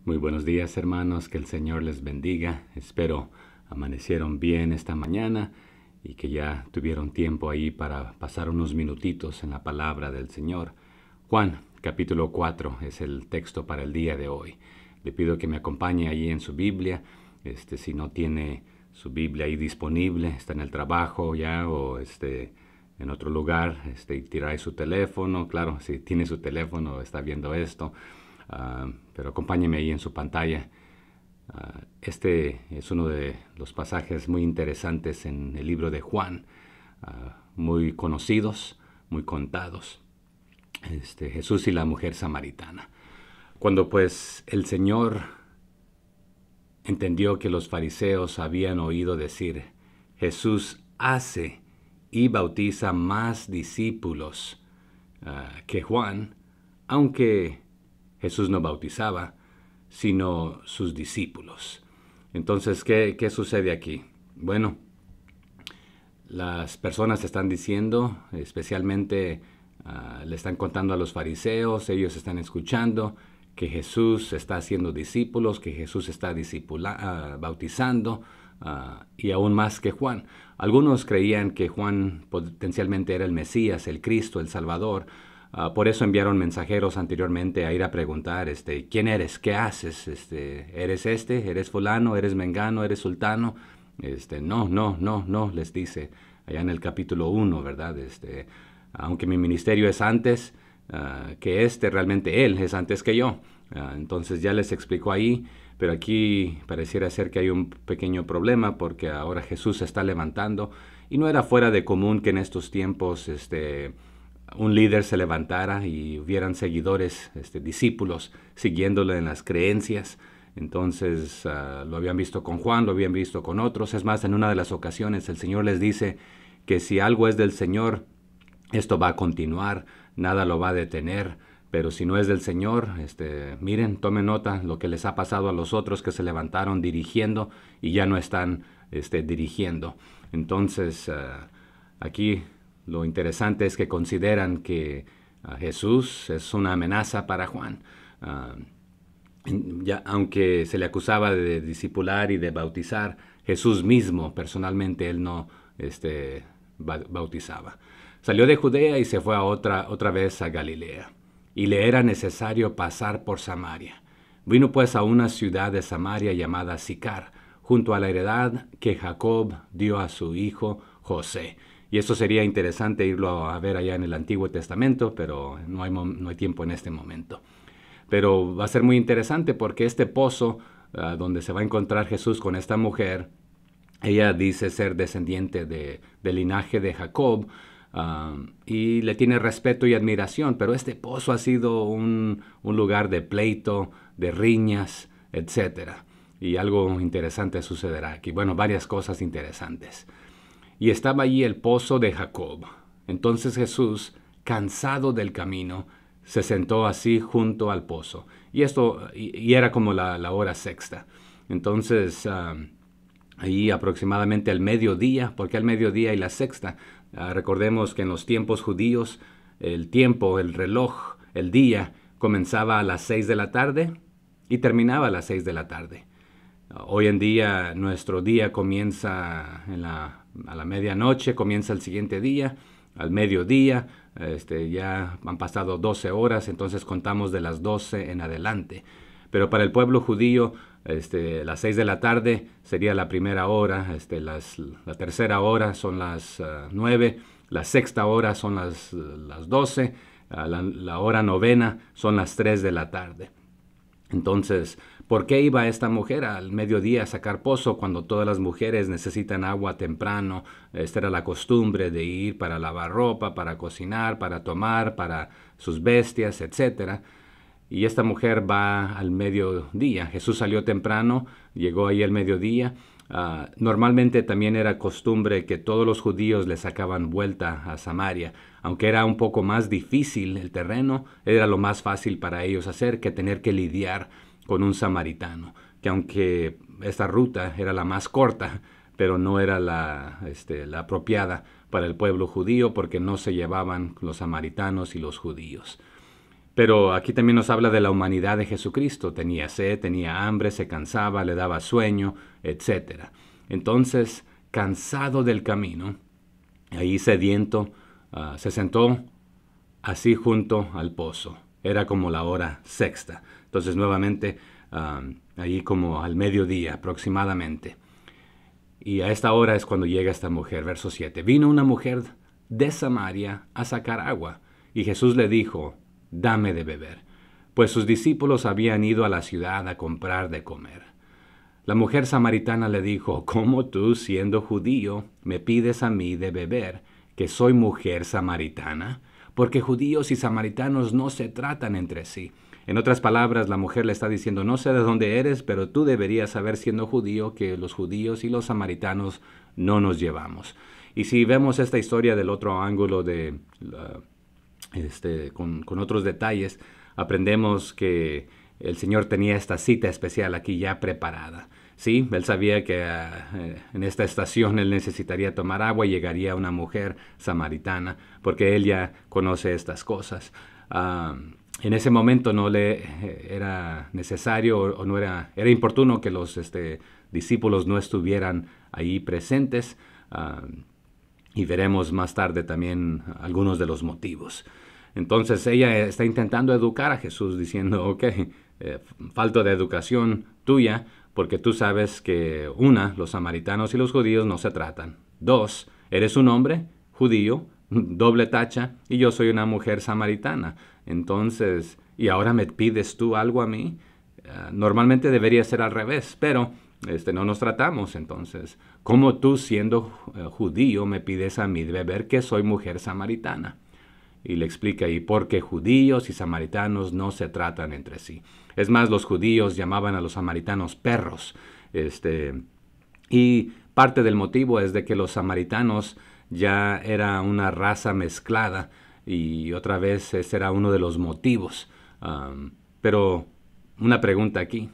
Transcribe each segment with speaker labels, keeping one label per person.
Speaker 1: Muy buenos días, hermanos, que el Señor les bendiga. Espero amanecieron bien esta mañana y que ya tuvieron tiempo ahí para pasar unos minutitos en la palabra del Señor. Juan, capítulo 4, es el texto para el día de hoy. Le pido que me acompañe ahí en su Biblia. Si no tiene su Biblia ahí disponible, está en el trabajo ya o en otro lugar, y trae su teléfono. Claro, si tiene su teléfono, está viendo esto. Pero acompáñeme ahí en su pantalla. Este es uno de los pasajes muy interesantes en el libro de Juan, muy conocidos, muy contados. Jesús y la mujer samaritana. Cuando pues el Señor entendió que los fariseos habían oído decir, Jesús hace y bautiza más discípulos que Juan, aunque Jesús no bautizaba, sino sus discípulos. Entonces, ¿qué sucede aquí? Bueno, las personas están diciendo, especialmente le están contando a los fariseos, ellos están escuchando que Jesús está haciendo discípulos, que Jesús está bautizando, y aún más que Juan. Algunos creían que Juan potencialmente era el Mesías, el Cristo, el Salvador. Por eso enviaron mensajeros anteriormente a ir a preguntar, ¿quién eres? ¿Qué haces? ¿Eres ¿Eres fulano? ¿Eres mengano? ¿Eres sultano? No, les dice allá en el capítulo 1, ¿verdad? Aunque mi ministerio es antes que realmente Él es antes que yo. Entonces ya les explicó ahí, pero aquí pareciera ser que hay un pequeño problema porque ahora Jesús se está levantando y no era fuera de común que en estos tiempos un líder se levantara y hubieran seguidores, discípulos, siguiéndole en las creencias. Entonces lo habían visto con Juan, lo habían visto con otros. Es más, en una de las ocasiones el Señor les dice que si algo es del Señor, esto va a continuar, nada lo va a detener. Pero si no es del Señor, miren, tomen nota lo que les ha pasado a los otros que se levantaron dirigiendo y ya no están dirigiendo. Entonces aquí lo interesante es que consideran que Jesús es una amenaza para Juan. Aunque se le acusaba de discipular y de bautizar, Jesús mismo, personalmente, él no bautizaba. Salió de Judea y se fue otra vez a Galilea, y le era necesario pasar por Samaria. Vino pues a una ciudad de Samaria llamada Sicar, junto a la heredad que Jacob dio a su hijo José. Y esto sería interesante irlo a ver allá en el Antiguo Testamento, pero no hay tiempo en este momento. Pero va a ser muy interesante porque este pozo donde se va a encontrar Jesús con esta mujer, ella dice ser descendiente del linaje de Jacob y le tiene respeto y admiración, pero este pozo ha sido un lugar de pleito, de riñas, etc. Y algo interesante sucederá aquí. Bueno, varias cosas interesantes. Y estaba allí el pozo de Jacob. Entonces Jesús, cansado del camino, se sentó así junto al pozo. Y era como la hora sexta. Entonces, ahí aproximadamente al mediodía, porque al mediodía y la sexta, recordemos que en los tiempos judíos, el tiempo, el reloj, el día, comenzaba a las 6 de la tarde y terminaba a las 6 de la tarde. Hoy en día nuestro día comienza a la medianoche, comienza el siguiente día, al mediodía, ya han pasado 12 horas, entonces contamos de las 12 en adelante. Pero para el pueblo judío, las 6 de la tarde sería la primera hora, la tercera hora son las 9, la sexta hora son las 12, la hora novena son las 3 de la tarde. Entonces, ¿por qué iba esta mujer al mediodía a sacar pozo cuando todas las mujeres necesitan agua temprano? Esta era la costumbre de ir para lavar ropa, para cocinar, para tomar, para sus bestias, etc. Y esta mujer va al mediodía. Jesús salió temprano, llegó ahí al mediodía. Normalmente también era costumbre que todos los judíos le sacaban vuelta a Samaria. Aunque era un poco más difícil el terreno, era lo más fácil para ellos hacer que tener que lidiar con un samaritano. Que aunque esta ruta era la más corta, pero no era la apropiada para el pueblo judío porque no se llevaban los samaritanos y los judíos. Pero aquí también nos habla de la humanidad de Jesucristo. Tenía sed, tenía hambre, se cansaba, le daba sueño, etc. Entonces, cansado del camino, ahí sediento, se sentó así junto al pozo. Era como la hora sexta. Entonces, nuevamente, ahí como al mediodía aproximadamente. Y a esta hora es cuando llega esta mujer. Verso 7. Vino una mujer de Samaria a sacar agua. Y Jesús le dijo, dame de beber, pues sus discípulos habían ido a la ciudad a comprar de comer. La mujer samaritana le dijo, ¿cómo tú, siendo judío, me pides a mí de beber, que soy mujer samaritana? Porque judíos y samaritanos no se tratan entre sí. En otras palabras, la mujer le está diciendo, no sé de dónde eres, pero tú deberías saber, siendo judío, que los judíos y los samaritanos no nos llevamos. Y si vemos esta historia del otro ángulo con otros detalles, aprendemos que el Señor tenía esta cita especial aquí ya preparada. Sí, él sabía que en esta estación él necesitaría tomar agua y llegaría una mujer samaritana, porque él ya conoce estas cosas. En ese momento no le era necesario o no era importuno que los discípulos no estuvieran ahí presentes. Y veremos más tarde también algunos de los motivos. Entonces ella está intentando educar a Jesús diciendo, ok, falta de educación tuya, porque tú sabes que los samaritanos y los judíos no se tratan. 2, eres un hombre judío, doble tacha, y yo soy una mujer samaritana. Entonces, ¿y ahora me pides tú algo a mí? Normalmente debería ser al revés, pero no nos tratamos. Entonces, ¿cómo tú, siendo judío, me pides a mí de beber, que soy mujer samaritana? Y le explica ahí, porque judíos y samaritanos no se tratan entre sí. Es más, los judíos llamaban a los samaritanos perros. Y parte del motivo es de que los samaritanos ya era una raza mezclada, y otra vez ese era uno de los motivos. Pero una pregunta aquí.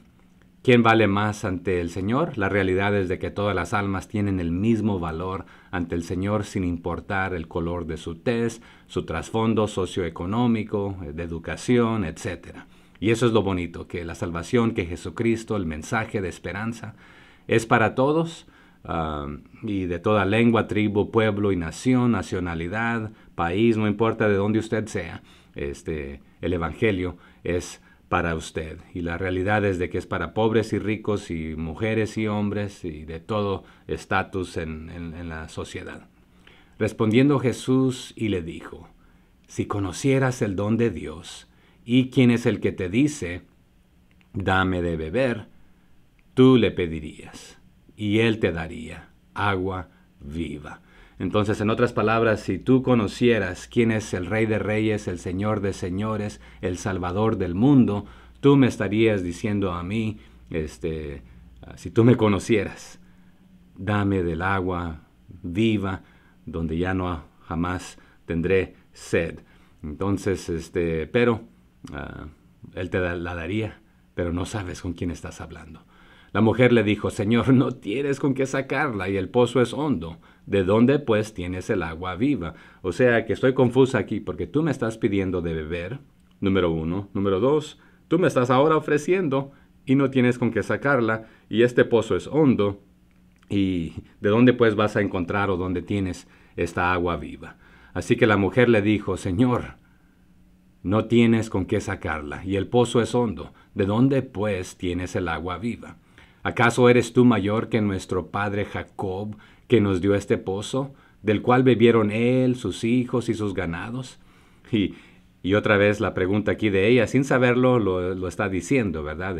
Speaker 1: ¿Quién vale más ante el Señor? La realidad es de que todas las almas tienen el mismo valor ante el Señor, sin importar el color de su tez, su trasfondo socioeconómico, de educación, etc. Y eso es lo bonito, que la salvación, que Jesucristo, el mensaje de esperanza, es para todos, y de toda lengua, tribu, pueblo y nación, nacionalidad, país, no importa de dónde usted sea, el Evangelio es para usted. Y la realidad es de que es para pobres y ricos, y mujeres y hombres, y de todo estatus en la sociedad. Respondiendo Jesús y le dijo, si conocieras el don de Dios, y quién es el que te dice, dame de beber, tú le pedirías, y él te daría agua viva. Entonces, en otras palabras, si tú conocieras quién es el Rey de Reyes, el Señor de Señores, el Salvador del mundo, tú me estarías diciendo a mí, si tú me conocieras, dame del agua viva, donde ya no jamás tendré sed. Entonces, pero él te la daría, pero no sabes con quién estás hablando. La mujer le dijo, Señor, no tienes con qué sacarla, y el pozo es hondo. ¿De dónde, pues, tienes el agua viva? O sea, que estoy confusa aquí, porque tú me estás pidiendo de beber, número 1. Número 2, tú me estás ahora ofreciendo, y no tienes con qué sacarla, y este pozo es hondo. ¿Y de dónde, pues, vas a encontrar o dónde tienes esta agua viva? Así que la mujer le dijo, Señor, no tienes con qué sacarla, y el pozo es hondo. ¿De dónde, pues, tienes el agua viva? ¿Acaso eres tú mayor que nuestro padre Jacob, que nos dio este pozo, del cual bebieron él, sus hijos y sus ganados? Y otra vez la pregunta aquí de ella, sin saberlo, lo está diciendo, ¿verdad?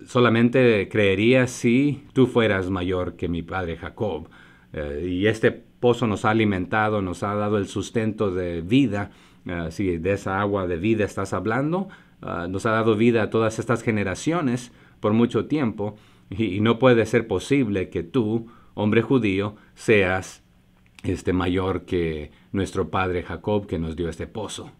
Speaker 1: Solamente creería si tú fueras mayor que mi padre Jacob. Y este pozo nos ha alimentado, nos ha dado el sustento de vida. Si de esa agua de vida estás hablando, nos ha dado vida a todas estas generaciones por mucho tiempo, y no puede ser posible que tú, hombre judío, seas mayor que nuestro padre Jacob, que nos dio este pozo.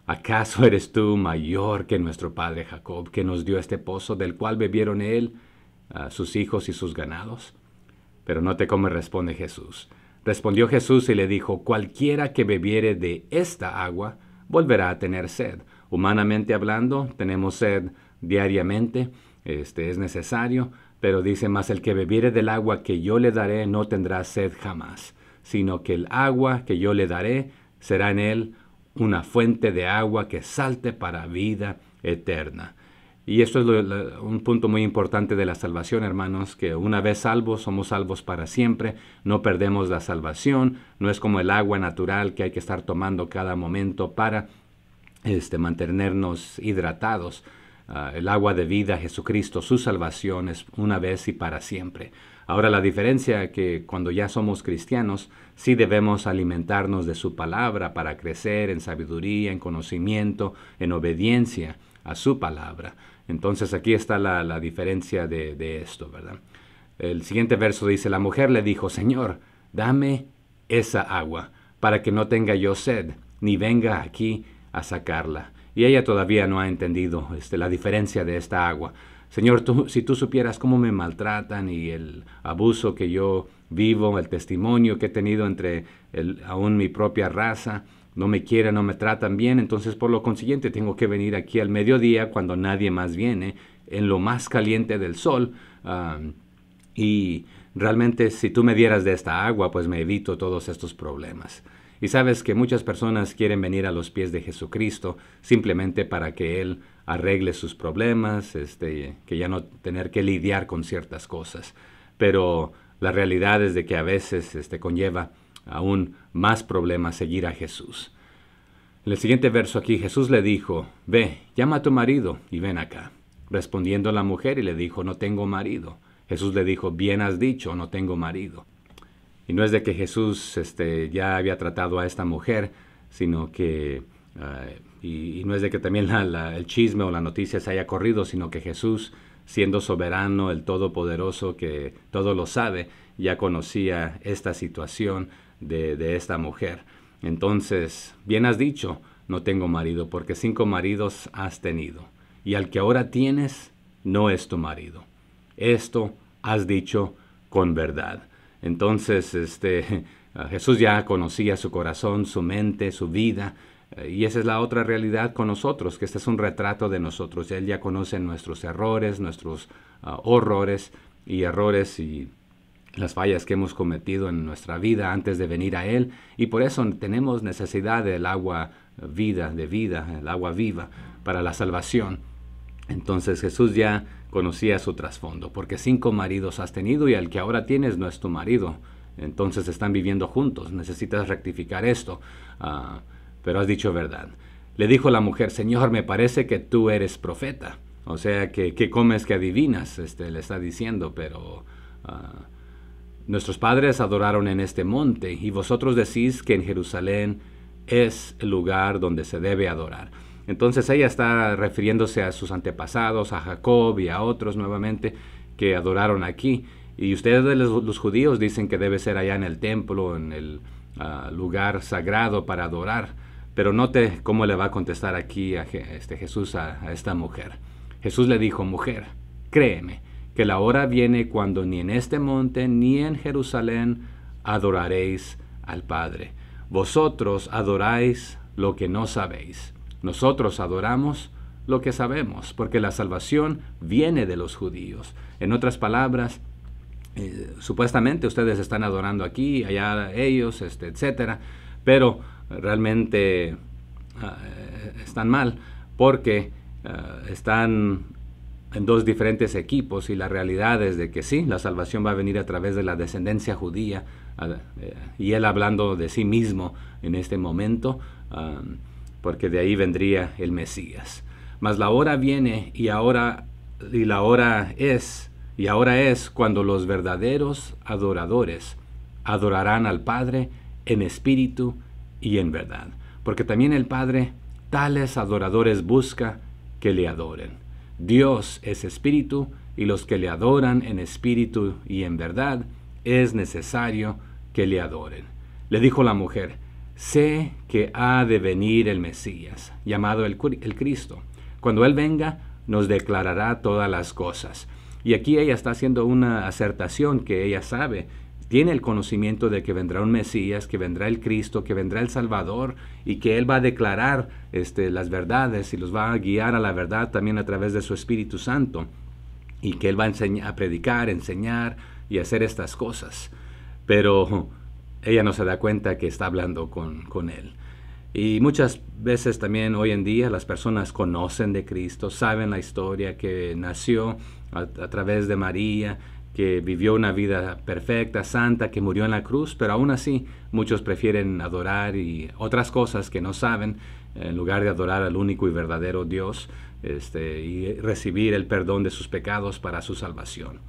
Speaker 1: ¿Acaso eres tú mayor que nuestro padre Jacob, que nos dio este pozo, del cual bebieron él, sus hijos y sus ganados? Pero note cómo responde Jesús. Respondió Jesús y le dijo, cualquiera que bebiere de esta agua, volverá a tener sed. Humanamente hablando, tenemos sed diariamente, es necesario, pero dice, mas el que bebiere del agua que yo le daré no tendrá sed jamás, sino que el agua que yo le daré será en él una fuente de agua que salte para vida eterna. Y esto es un punto muy importante de la salvación, hermanos, que una vez salvos, somos salvos para siempre, no perdemos la salvación, no es como el agua natural que hay que estar tomando cada momento para mantenernos hidratados. El agua de vida, Jesucristo, su salvación es una vez y para siempre. Ahora la diferencia es que cuando ya somos cristianos, sí debemos alimentarnos de su palabra para crecer en sabiduría, en conocimiento, en obediencia a su palabra. Entonces aquí está la diferencia de esto, ¿verdad? El siguiente verso dice, la mujer le dijo, Señor, dame esa agua, para que no tenga yo sed, ni venga aquí a sacarla. Y ella todavía no ha entendido la diferencia de esta agua. Señor, si tú supieras cómo me maltratan y el abuso que yo vivo, el testimonio que he tenido entre aún mi propia raza, no me quieren, no me tratan bien, entonces por lo consiguiente tengo que venir aquí al mediodía cuando nadie más viene, en lo más caliente del sol, y realmente si tú me dieras de esta agua, pues me evito todos estos problemas. Y sabes que muchas personas quieren venir a los pies de Jesucristo simplemente para que Él arregle sus problemas, que ya no tener que lidiar con ciertas cosas. Pero la realidad es de que a veces conlleva aún más problemas seguir a Jesús. En el siguiente verso aquí, Jesús le dijo, ve, llama a tu marido y ven acá. Respondiendo la mujer y le dijo, no tengo marido. Jesús le dijo, bien has dicho, no tengo marido. Y no es de que Jesús ya había tratado a esta mujer, sino que, y no es de que también el chisme o la noticia se haya corrido, sino que Jesús, siendo soberano, el todopoderoso, que todo lo sabe, ya conocía esta situación de esta mujer. Entonces, bien has dicho, no tengo marido, porque 5 maridos has tenido, y al que ahora tienes no es tu marido. Esto has dicho con verdad. Entonces, Jesús ya conocía su corazón, su mente, su vida, y esa es la otra realidad con nosotros, que este es un retrato de nosotros. Él ya conoce nuestros errores, nuestros horrores y errores y las fallas que hemos cometido en nuestra vida antes de venir a Él, y por eso tenemos necesidad del agua de vida, el agua viva para la salvación. Entonces Jesús ya conocía su trasfondo, porque 5 maridos has tenido y al que ahora tienes no es tu marido. Entonces están viviendo juntos, necesitas rectificar esto, pero has dicho verdad. Le dijo la mujer, Señor, me parece que tú eres profeta. O sea, que comes, que adivinas, le está diciendo, pero nuestros padres adoraron en este monte, y vosotros decís que en Jerusalén es el lugar donde se debe adorar. Entonces ella está refiriéndose a sus antepasados, a Jacob y a otros nuevamente que adoraron aquí. Y ustedes los judíos dicen que debe ser allá en el templo, en el lugar sagrado para adorar. Pero note cómo le va a contestar aquí a Jesús a esta mujer. Jesús le dijo, mujer, créeme, que la hora viene cuando ni en este monte ni en Jerusalén adoraréis al Padre. Vosotros adoráis lo que no sabéis. Nosotros adoramos lo que sabemos, porque la salvación viene de los judíos. En otras palabras, supuestamente ustedes están adorando aquí, allá ellos, etcétera, pero realmente están mal, porque están en 2 diferentes equipos, y la realidad es de que sí, la salvación va a venir a través de la descendencia judía, y él hablando de sí mismo en este momento, porque de ahí vendría el Mesías. Mas la hora viene y ahora es cuando los verdaderos adoradores adorarán al Padre en espíritu y en verdad, porque también el Padre tales adoradores busca que le adoren. Dios es espíritu, y los que le adoran en espíritu y en verdad es necesario que le adoren. Le dijo la mujer, sé que ha de venir el Mesías, llamado el Cristo. Cuando Él venga, nos declarará todas las cosas. Y aquí ella está haciendo una acertación que ella sabe, tiene el conocimiento de que vendrá un Mesías, que vendrá el Cristo, que vendrá el Salvador, y que Él va a declarar las verdades y los va a guiar a la verdad también a través de su Espíritu Santo, y que Él va a predicar, enseñar y hacer estas cosas. Pero ella no se da cuenta que está hablando con Él. Y muchas veces también hoy en día las personas conocen de Cristo, saben la historia, que nació a través de María, que vivió una vida perfecta, santa, que murió en la cruz, pero aún así muchos prefieren adorar y otras cosas que no saben, en lugar de adorar al único y verdadero Dios, y recibir el perdón de sus pecados para su salvación.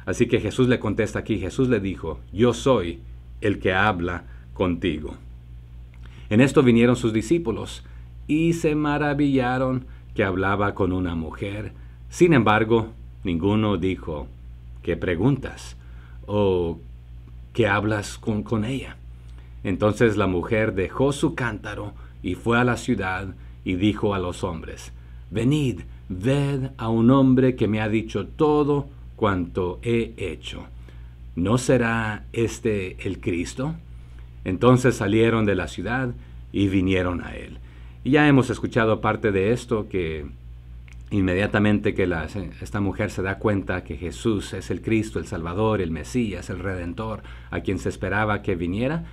Speaker 1: Así que Jesús le contesta aquí, Jesús le dijo, yo soy el que habla contigo. En esto vinieron sus discípulos y se maravillaron que hablaba con una mujer. Sin embargo, ninguno dijo, ¿qué preguntas? ¿O qué hablas con ella? Entonces la mujer dejó su cántaro y fue a la ciudad y dijo a los hombres, venid, ved a un hombre que me ha dicho todo cuanto he hecho. ¿No será este el Cristo? Entonces salieron de la ciudad y vinieron a él. Y ya hemos escuchado parte de esto, que inmediatamente que esta mujer se da cuenta que Jesús es el Cristo, el Salvador, el Mesías, el Redentor, a quien se esperaba que viniera,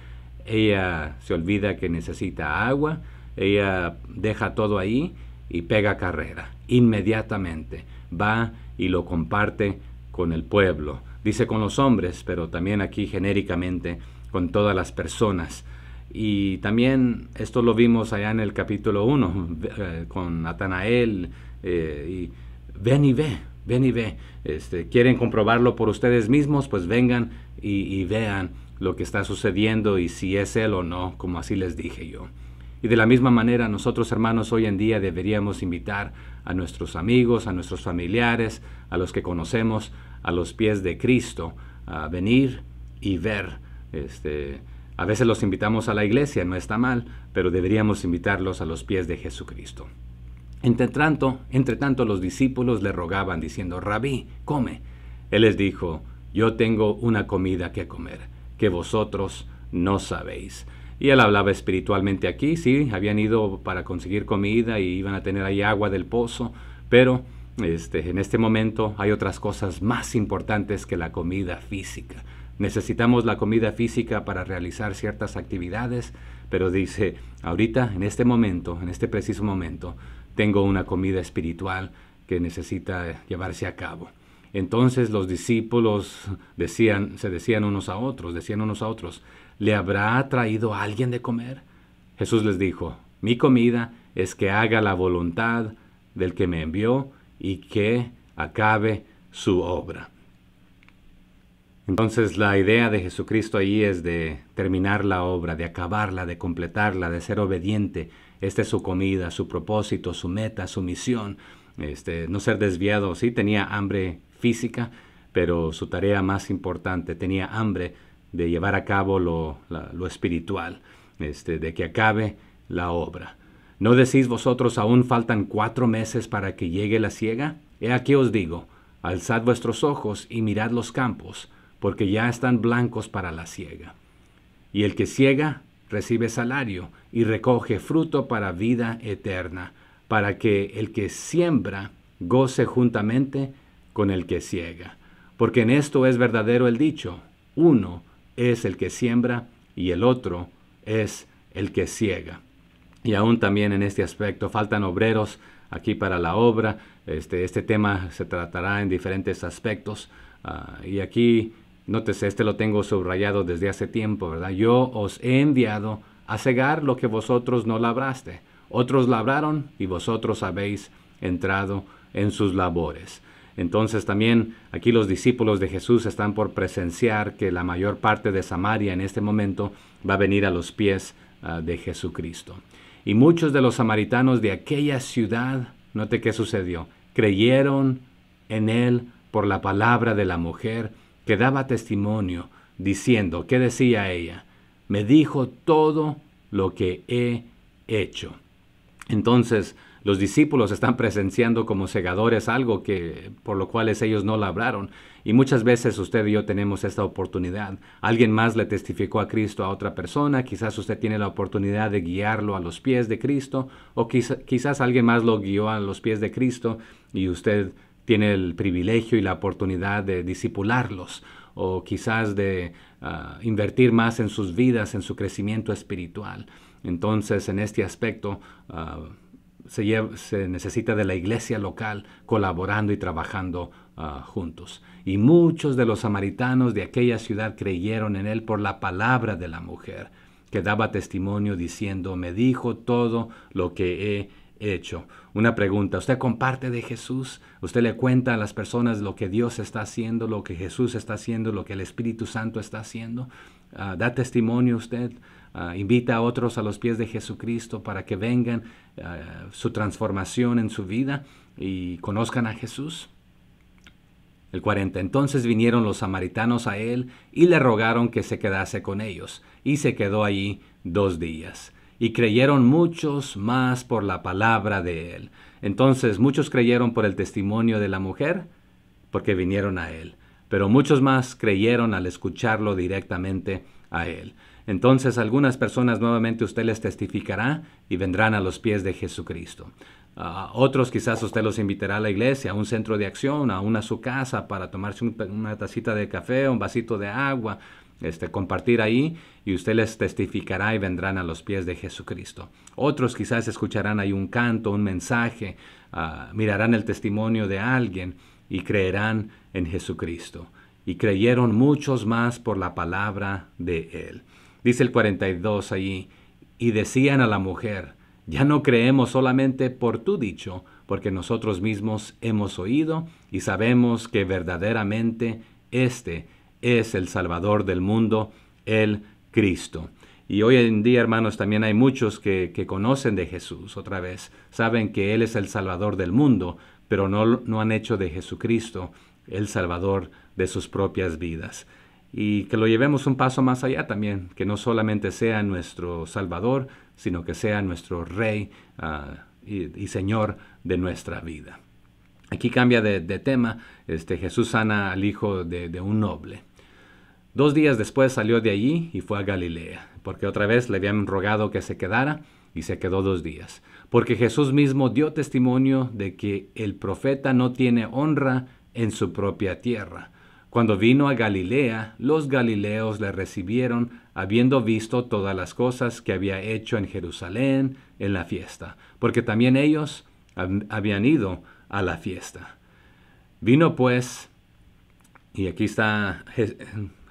Speaker 1: ella se olvida que necesita agua, ella deja todo ahí y pega carrera. Inmediatamente va y lo comparte con el pueblo. Dice con los hombres, pero también aquí genéricamente con todas las personas. Y también esto lo vimos allá en el capítulo 1 con Natanael. Y ven y ve. Quieren comprobarlo por ustedes mismos, pues vengan y vean lo que está sucediendo y si es él o no, como así les dije yo. Y de la misma manera nosotros, hermanos, hoy en día deberíamos invitar a nuestros amigos, a nuestros familiares, a los que conocemos, a los pies de Cristo, a venir y ver. A veces los invitamos a la iglesia, no está mal, pero deberíamos invitarlos a los pies de Jesucristo. Entre tanto, los discípulos le rogaban diciendo, Rabí, come. Él les dijo, yo tengo una comida que comer, que vosotros no sabéis. Y él hablaba espiritualmente aquí, sí, habían ido para conseguir comida y iban a tener ahí agua del pozo, pero en este momento hay otras cosas más importantes que la comida física. Necesitamos la comida física para realizar ciertas actividades, pero dice, ahorita, en este momento, en este preciso momento, tengo una comida espiritual que necesita llevarse a cabo. Entonces los discípulos se decían unos a otros, ¿le habrá traído alguien de comer? Jesús les dijo, mi comida es que haga la voluntad del que me envió y que acabe su obra. Entonces la idea de Jesucristo ahí es de terminar la obra, de acabarla, de completarla, de ser obediente. Esta es su comida, su propósito, su meta, su misión. No ser desviado. Sí, tenía hambre física, pero su tarea más importante, tenía hambre de llevar a cabo lo espiritual, de que acabe la obra. ¿No decís vosotros aún faltan 4 meses para que llegue la siega? He aquí os digo, alzad vuestros ojos y mirad los campos, porque ya están blancos para la siega. Y el que siega recibe salario y recoge fruto para vida eterna, para que el que siembra goce juntamente con el que siega. Porque en esto es verdadero el dicho, uno es el que siembra y el otro es el que siega. Y aún también en este aspecto faltan obreros aquí para la obra. Este tema se tratará en diferentes aspectos. Y aquí, nótese, lo tengo subrayado desde hace tiempo, ¿verdad? Yo os he enviado a cegar lo que vosotros no labraste. Otros labraron y vosotros habéis entrado en sus labores. Entonces también aquí los discípulos de Jesús están por presenciar que la mayor parte de Samaria en este momento va a venir a los pies de Jesucristo. Y muchos de los samaritanos de aquella ciudad, note qué sucedió, creyeron en él por la palabra de la mujer que daba testimonio, diciendo, ¿qué decía ella? Me dijo todo lo que he hecho. Entonces, Los discípulos están presenciando como segadores algo que por lo cual ellos no labraron. Y muchas veces usted y yo tenemos esta oportunidad. Alguien más le testificó a Cristo a otra persona. Quizás usted tiene la oportunidad de guiarlo a los pies de Cristo. O quizás alguien más lo guió a los pies de Cristo y usted tiene el privilegio y la oportunidad de discipularlos. O quizás de invertir más en sus vidas, en su crecimiento espiritual. Entonces, en este aspecto, se necesita de la iglesia local colaborando y trabajando juntos. Y muchos de los samaritanos de aquella ciudad creyeron en él por la palabra de la mujer, que daba testimonio diciendo, me dijo todo lo que he hecho. Una pregunta, ¿usted comparte de Jesús? ¿Usted le cuenta a las personas lo que Dios está haciendo, lo que Jesús está haciendo, lo que el Espíritu Santo está haciendo? ¿Da testimonio usted? ¿Invita a otros a los pies de Jesucristo para que vengan su transformación en su vida y conozcan a Jesús? El 40. Entonces vinieron los samaritanos a él y le rogaron que se quedase con ellos, y se quedó allí 2 días. Y creyeron muchos más por la palabra de él. Entonces muchos creyeron por el testimonio de la mujer, porque vinieron a él. Pero muchos más creyeron al escucharlo directamente a él. Entonces algunas personas nuevamente usted les testificará y vendrán a los pies de Jesucristo. Otros quizás usted los invitará a la iglesia, a un centro de acción, a su casa para tomarse una tacita de café, un vasito de agua, compartir ahí, y usted les testificará y vendrán a los pies de Jesucristo. Otros quizás escucharán ahí un canto, un mensaje, mirarán el testimonio de alguien y creerán en Jesucristo. Y creyeron muchos más por la palabra de él. Dice el 42 allí, y decían a la mujer, ya no creemos solamente por tu dicho, porque nosotros mismos hemos oído y sabemos que verdaderamente este es el Salvador del mundo, el Cristo. Y hoy en día, hermanos, también hay muchos que conocen de Jesús, otra vez, saben que Él es el Salvador del mundo, pero no han hecho de Jesucristo el Salvador de sus propias vidas. Y que lo llevemos un paso más allá también, que no solamente sea nuestro Salvador, sino que sea nuestro Rey y Señor de nuestra vida. Aquí cambia de tema. Jesús sana al hijo de un noble. 2 días después salió de allí y fue a Galilea, porque otra vez le habían rogado que se quedara, y se quedó 2 días. Porque Jesús mismo dio testimonio de que el profeta no tiene honra en su propia tierra. Cuando vino a Galilea, los galileos le recibieron, habiendo visto todas las cosas que había hecho en Jerusalén en la fiesta, porque también ellos habían ido a la fiesta. Vino pues, y aquí está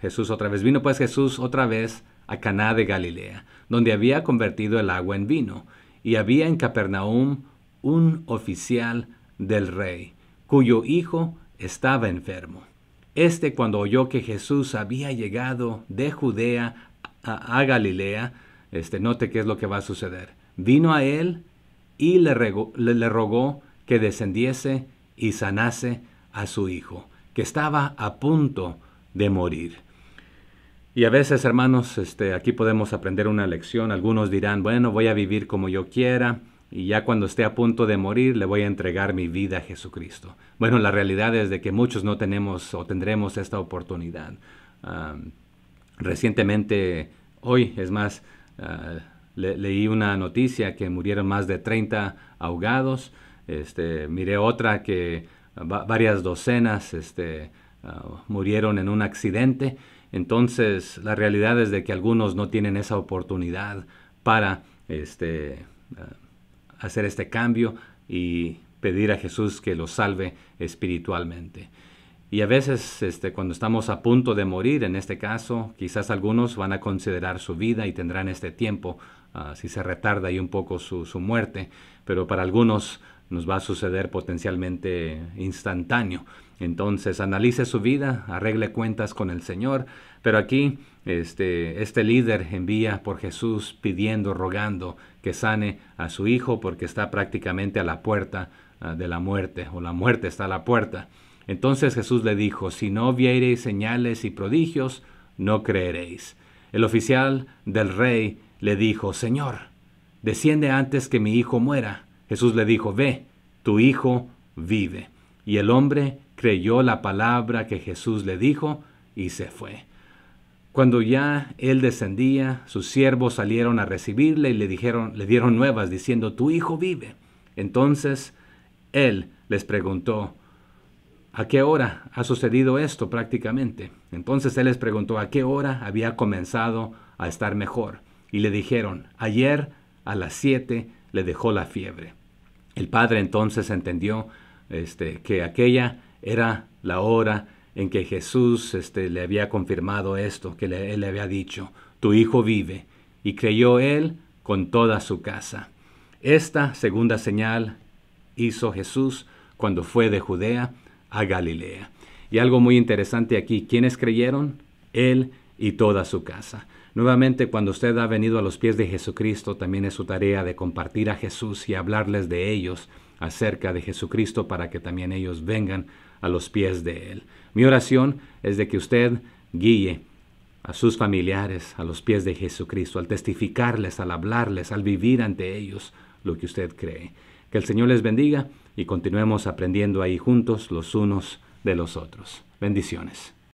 Speaker 1: Jesús otra vez, vino pues Jesús otra vez a Caná de Galilea, donde había convertido el agua en vino, y había en Capernaum un oficial del rey, cuyo hijo estaba enfermo. Cuando oyó que Jesús había llegado de Judea a Galilea, note qué es lo que va a suceder. Vino a él y le rogó que descendiese y sanase a su hijo, que estaba a punto de morir. Y a veces, hermanos, aquí podemos aprender una lección. Algunos dirán, bueno, voy a vivir como yo quiera, y ya cuando esté a punto de morir, le voy a entregar mi vida a Jesucristo. Bueno, la realidad es de que muchos no tenemos o tendremos esta oportunidad. Recientemente, hoy, es más, leí una noticia que murieron más de 30 ahogados. Miré otra que varias docenas murieron en un accidente. Entonces, la realidad es de que algunos no tienen esa oportunidad para hacer este cambio y pedir a Jesús que los salve espiritualmente. Y a veces, cuando estamos a punto de morir, en este caso, quizás algunos van a considerar su vida y tendrán este tiempo, si se retarda ahí un poco su muerte, pero para algunos nos va a suceder potencialmente instantáneo. Entonces, analice su vida, arregle cuentas con el Señor, pero aquí este líder envía por Jesús pidiendo, rogando que sane a su hijo porque está prácticamente a la puerta de la muerte, o la muerte está a la puerta. Entonces Jesús le dijo, si no viereis señales y prodigios, no creeréis. El oficial del rey le dijo, Señor, desciende antes que mi hijo muera. Jesús le dijo, ve, tu hijo vive. Y el hombre creyó la palabra que Jesús le dijo y se fue. Cuando ya él descendía, sus siervos salieron a recibirle y le dieron nuevas diciendo, tu hijo vive. Entonces él les preguntó, ¿a qué hora ha sucedido esto prácticamente? Entonces él les preguntó a qué hora había comenzado a estar mejor. Y le dijeron, ayer a las 7 le dejó la fiebre. El padre entonces entendió que aquella era la hora en que Jesús le había confirmado esto, que él le había dicho, tu hijo vive. Y creyó él con toda su casa. Esta segunda señal hizo Jesús cuando fue de Judea a Galilea. Y algo muy interesante aquí, ¿quiénes creyeron? Él y toda su casa. Nuevamente, cuando usted ha venido a los pies de Jesucristo, también es su tarea de compartir a Jesús y hablarles de ellos acerca de Jesucristo para que también ellos vengan a los pies de Él. Mi oración es de que usted guíe a sus familiares a los pies de Jesucristo, al testificarles, al hablarles, al vivir ante ellos lo que usted cree. Que el Señor les bendiga y continuemos aprendiendo ahí juntos los unos de los otros. Bendiciones.